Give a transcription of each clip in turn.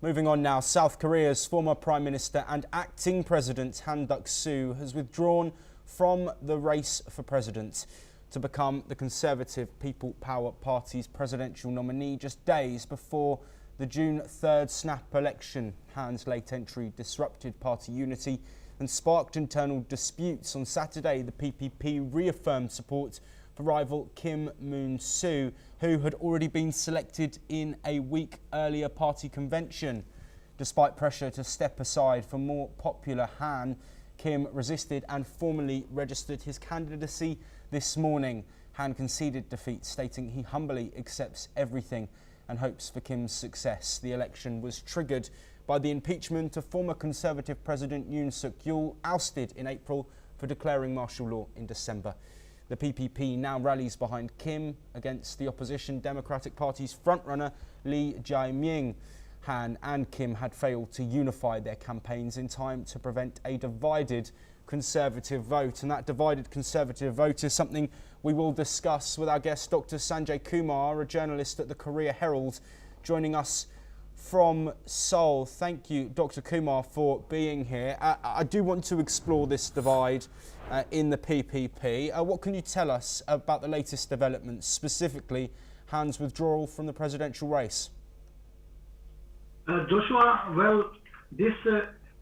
Moving on now, South Korea's former Prime Minister and acting President Han Duck-soo has withdrawn from the race for president to become the Conservative People Power Party's presidential nominee just days before the June 3rd snap election. Han's late entry disrupted party unity and sparked internal disputes. On Saturday, the PPP reaffirmed support for rival Kim Moon-soo, who had already been selected in a week earlier party convention. Despite pressure to step aside for more popular Han, Kim resisted and formally registered his candidacy this morning. Han conceded defeat, stating he humbly accepts everything and hopes for Kim's success. The election was triggered by the impeachment of former Conservative President Yoon Suk-yeol, ousted in April for declaring martial law in December. The PPP now rallies behind Kim against the opposition Democratic Party's frontrunner Lee Jae-myung. Han and Kim had failed to unify their campaigns in time to prevent a divided Conservative vote. And that divided Conservative vote is something we will discuss with our guest, Dr. Sanjay Kumar, a journalist at the Korea Herald, joining us from Seoul. Thank you, Dr. Kumar, for being here. I do want to explore this divide in the PPP. What can you tell us about the latest developments, specifically Han's withdrawal from the presidential race? Joshua, well, this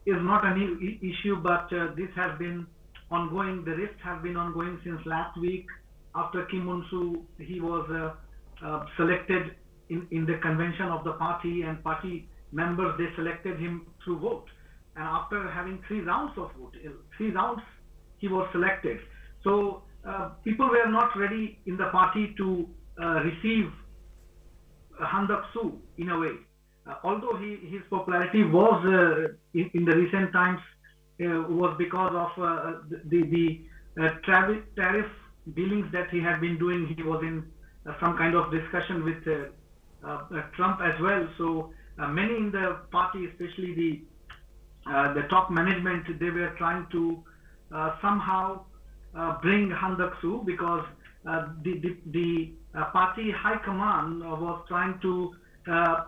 is not a new issue, but this has been ongoing. The rift has been ongoing since last week. After Kim Moon-soo, he was selected in the convention of the party, and party members, they selected him through vote. And after having 3 rounds of vote, 3 rounds, he was selected. So people were not ready in the party to receive Han Duck-soo in a way. Although his popularity was in the recent times was because of the tariff dealings that he had been doing. He was in some kind of discussion with Trump as well. So many in the party, especially the top management, they were trying to somehow bring Han Duck-soo, because the party high command was trying to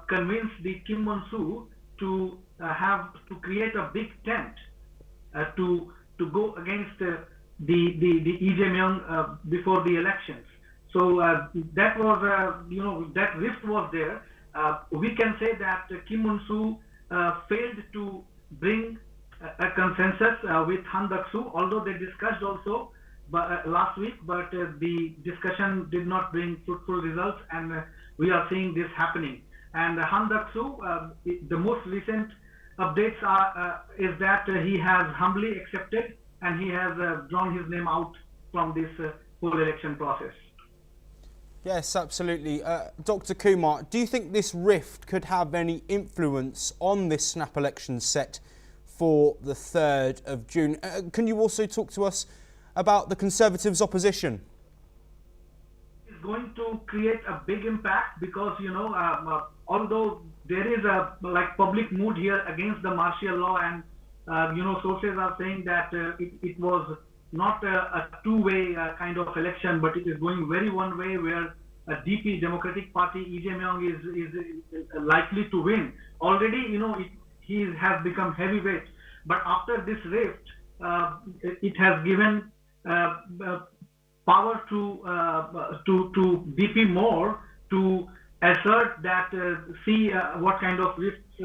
convince the Kim Moon-soo to create a big tent to go against the Lee Jae-myung before the elections. So that was that rift was there. We can say that Kim Moon-soo failed to bring a consensus with Han Duck-soo, although they discussed also last week, but the discussion did not bring fruitful results, and we are seeing this happening. And Han Duck-soo, the most recent updates is that he has humbly accepted and he has drawn his name out from this whole election process. Yes, absolutely. Dr. Kumar, do you think this rift could have any influence on this snap election set for the 3rd of June? Can you also talk to us about the Conservatives' opposition? It's going to create a big impact because, although there is a public mood here against the martial law, and sources are saying that it was not a two-way kind of election, but it is going very one way, where a DP, Democratic Party, Lee Jae-myung is likely to win. Already, he has become heavyweight, but after this rift, it has given power to DP more to assert that, see what kind of rifts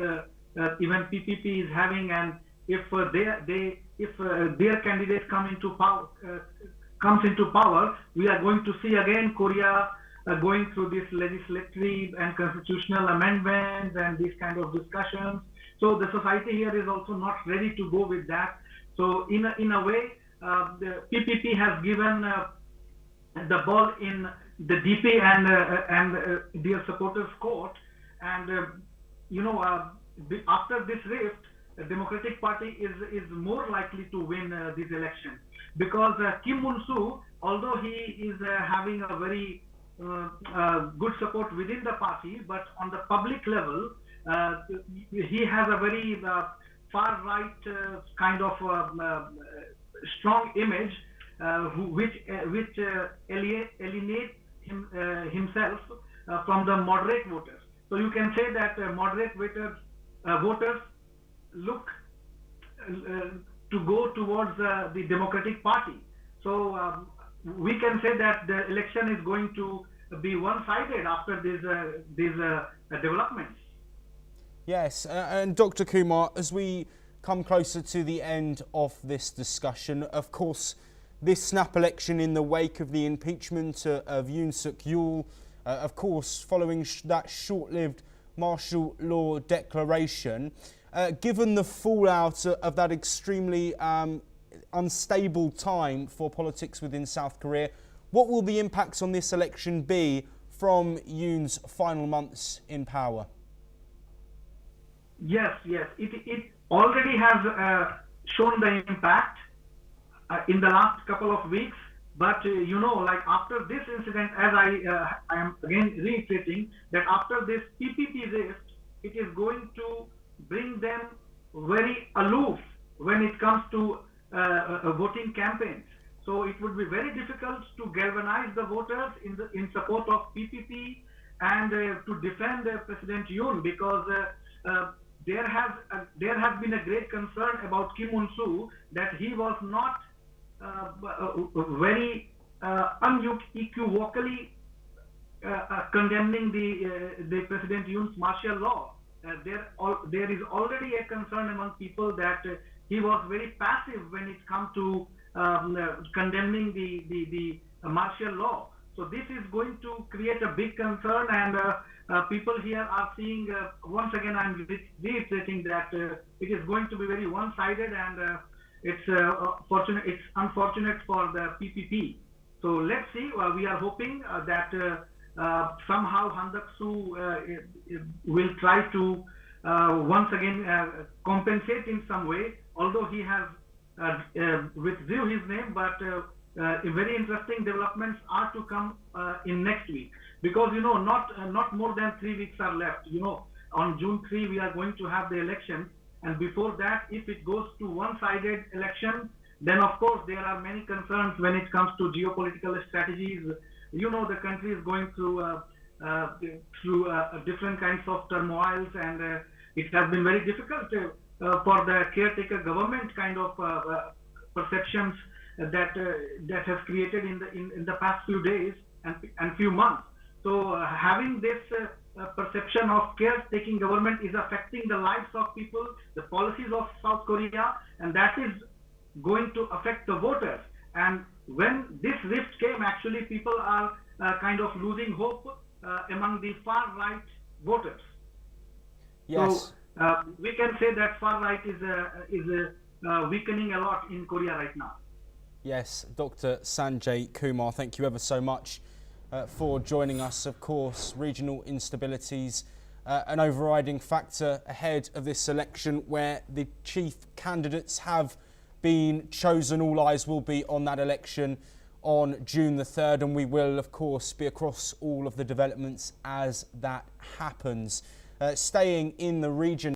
even PPP is having, and if their candidate comes into power, we are going to see again Korea going through this legislative and constitutional amendments and these kind of discussions. So the society here is also not ready to go with that. So in a way, the PPP has given the ball in the DP and their supporters' court, and after this rift, the Democratic Party is more likely to win this election, because Kim Moon-soo, although he is having a very good support within the party, but on the public level, he has a very far right kind of strong image, which alienates himself from the moderate voters. So you can say that moderate voters voters look to go towards the Democratic Party. So we can say that the election is going to be one-sided after these developments. Yes, and Dr. Kumar, as we come closer to the end of this discussion, of course, this snap election in the wake of the impeachment of Yoon Suk-yeol, of course, following that short-lived martial law declaration, given the fallout of that extremely unstable time for politics within South Korea, what will the impacts on this election be from Yoon's final months in power? Yes, it already has shown the impact in the last couple of weeks. But like after this incident, as I am again reiterating that after this PPP rift, it is going to bring them very aloof when it comes to voting campaigns. So it would be very difficult to galvanize the voters in support of PPP and to defend President Yoon, because there has been a great concern about Kim Un-soo that he was not very unequivocally condemning the President Yoon's martial law. There is already a concern among people that he was very passive when it comes to condemning the martial law. So this is going to create a big concern, and people here are seeing, once again I'm reiterating that it is going to be very one-sided, and it's unfortunate for the PPP. So let's see. We are hoping that somehow Han Duck-soo will try to once again compensate in some way, although he has withdrew his name. But very interesting developments are to come in next week, because not more than 3 weeks are left. On June 3 we are going to have the election. And before that, if it goes to one-sided election, then of course there are many concerns when it comes to geopolitical strategies. The country is going through different kinds of turmoils, and it has been very difficult for the caretaker government kind of perceptions that has created in the past few days and few months. So having this perception of caretaking government is affecting the lives of people, the policies of South Korea, and that is going to affect the voters. And when this rift came, actually people are kind of losing hope among the far right voters. Yes. So we can say that far right is weakening a lot in Korea right now. Yes, Dr. Sanjay Kumar, thank you ever so much for joining us. Of course, regional instabilities, an overriding factor ahead of this election where the chief candidates have been chosen. All eyes will be on that election on June the 3rd, and we will, of course, be across all of the developments as that happens. Staying in the region